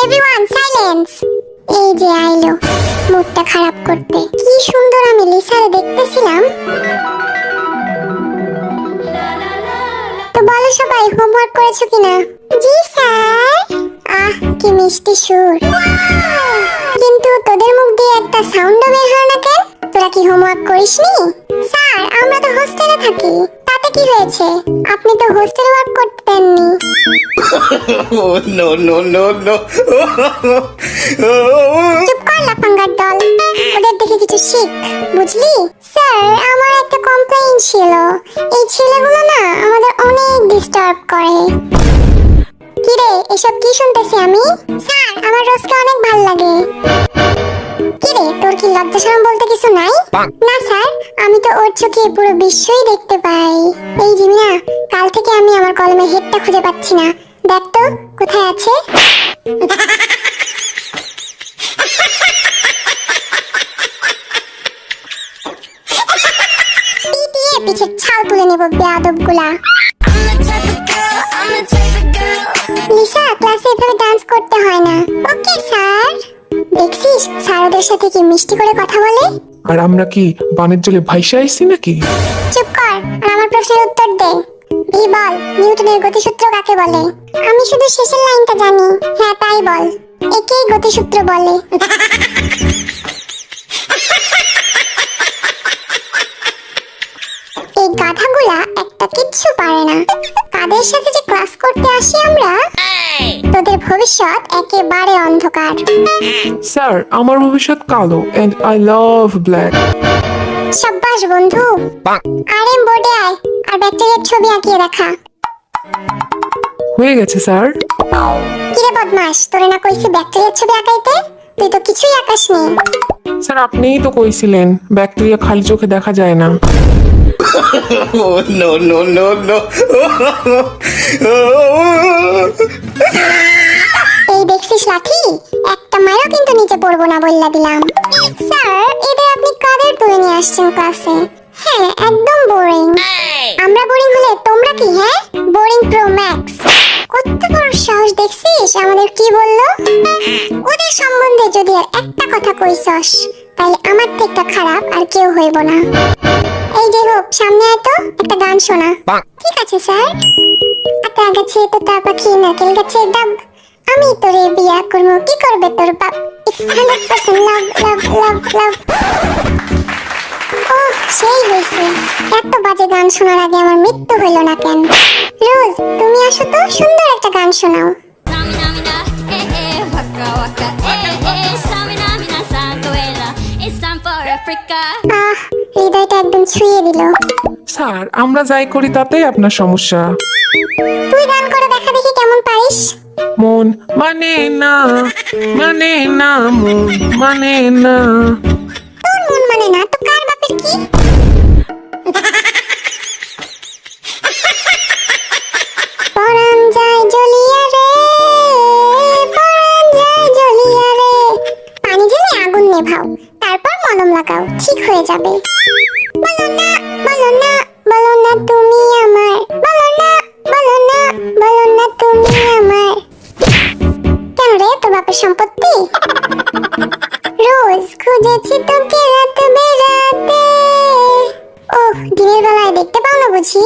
Everyone silence. এই যে আইলো মুডটা খারাপ করতে। কি সুন্দর আমি লিসারে দেখতেছিলাম। তো বলো সবাই হোমওয়ার্ক করেছো কিনা? জি স্যার। আহ কি মিষ্টি সুর, কিন্তু তোদের মুখ দিয়ে একটা সাউন্ডও বের হয় না কেন? তোরা কি হোমওয়ার্ক করিসনি? স্যার আমরা তো হোস্টেলে থাকি, তাতে কি হয়েছে? আপনি তো হোস্টেল ওয়ার্ক করতে দেননি। Oh, no, no, no, no. চুপ কর লাফাঙ্গার দল, ওদের দেখে কিছু শিখ, বুঝলি? স্যার আমার একটা কমপ্লেইন ছিল, এই ছেলেগুলো না আমাদের অনেক ডিস্টার্ব করে। কিরে এসব কি শুনতেছি আমি? স্যার আমার রোজকে অনেক ভাল লাগে। কিরে তোর কি লজ্জা শরম বলতে কিছু নাই? না স্যার, আমি তো ওর চোখে পুরো বিশ্বই দেখতে পাই। এই জিমিনা, কাল থেকে আমি আমার কলমের হেডটা খুঁজে পাচ্ছি না, দেখ তো কোথায় আছে। পিটিয়ে পিছের ছাল তুলে নেব বেয়াদবগুলা। লিসা ক্লাসে এভাবে ডান্স করতে হয় না। Okay sir. দেখছিস স্যার ওদের সাথে কি মিষ্টি করে কথা বলে। আর আমরা কি বানের জলে ভাইসা আইছি নাকি? চুপ কর আর আমার প্রশ্নের উত্তর দে। ভি বল, নিউটনের গতিসূত্র কাকে বলে? আমি শুধু শেষের লাইনটা জানি। হ্যাঁ তাই বল, একেই গতিসূত্র বলে। এই গাধাগুলা একটা কিচ্ছু পারে না। কাদের সাথে যে ক্লাস করতে আসি আমরা, তোদের ভবিষ্যৎ একেবারে অন্ধকার। স্যার আমার ভবিষ্যৎ কালো এন্ড আই লাভ ব্ল্যাক। সাব্বাস বন্ধু। আর এম বোর্ডে আয় আর ব্যাকটেরিয়ার ছবি আঁকিয়ে দেখা। হয়ে গেছে স্যার। কিরে বদমাস, তোরে না কইছি ব্যাকটেরিয়ার ছবি আঁকাইতে? তুই তো কিছুই আঁকাসনি। স্যার আপনিই তো কইছিলেন ব্যাকটেরিয়া খালি চোখে দেখা যায় না। Oh, no, no, no, no. এই দেখছিস লাঠি, একটা মারও কিন্তু নিচে পড়বো না বললা দিলাম। স্যার এদের আপনি কাদের তুলে নিয়ে আসছেন ক্লাসে? হ্যাঁ একদম বোরিং। আমরা বোরিং হলে তোমরা কি? হ্যাঁ বোরিং প্রো ম্যাক্স। কত বড় সাহস দেখছিস আমাদের কি বললো? ওদের সম্বন্ধে যদি আর একটা কথা কইছস তাহলে আমার থেকে খারাপ আর কেউ হইব না। এই যে হোক সামনে আয় তো, একটা গান শোনা। ঠিক আছে স্যার। আতা গাছে তোতা পাখি নারকেল গাছের ডাব, আমি তোরে বিয়া করবো, কি করবে তোর বাপ? It's 100% love, love, love, love. ওহ সেই হয়েছে। এত বাজে গান শোনার আগে আমার মৃত্যু হইল না কেন? রোজ তুমি আসো তো, সুন্দর একটা গান শোনাও। Samina mina, waka waka, Samina mina sanduela. It's time for Africa. আহ হৃদয়টা একদম ছুঁয়ে দিল। স্যার আমরা যাই করি তাতেই আপনার সমস্যা। তুই গান করে দেখা দেখি কেমন পারিস। মন মানে না, মানে না, মন মানে না। তোর মন মানে না তো কার বাপের কি? পরাণ যায় জ্বলিয়া রে, পরাণ যায় জ্বলিয়া রে। পানি জ্বেলে আগুন নেভাও, তারপর মলম লাগাও, ঠিক হয়ে যাবে। বলো না, বলো না, বলো না তুমি আমার, বলো না, বলো না, বলো না তুমি আমার। কেন রে তোর বাপের সম্পত্তি? রোজ খুঁজেছি তোকে রাত বেড়াতে। ওহ দিনের বেলায় দেখতে পাও না বুঝি?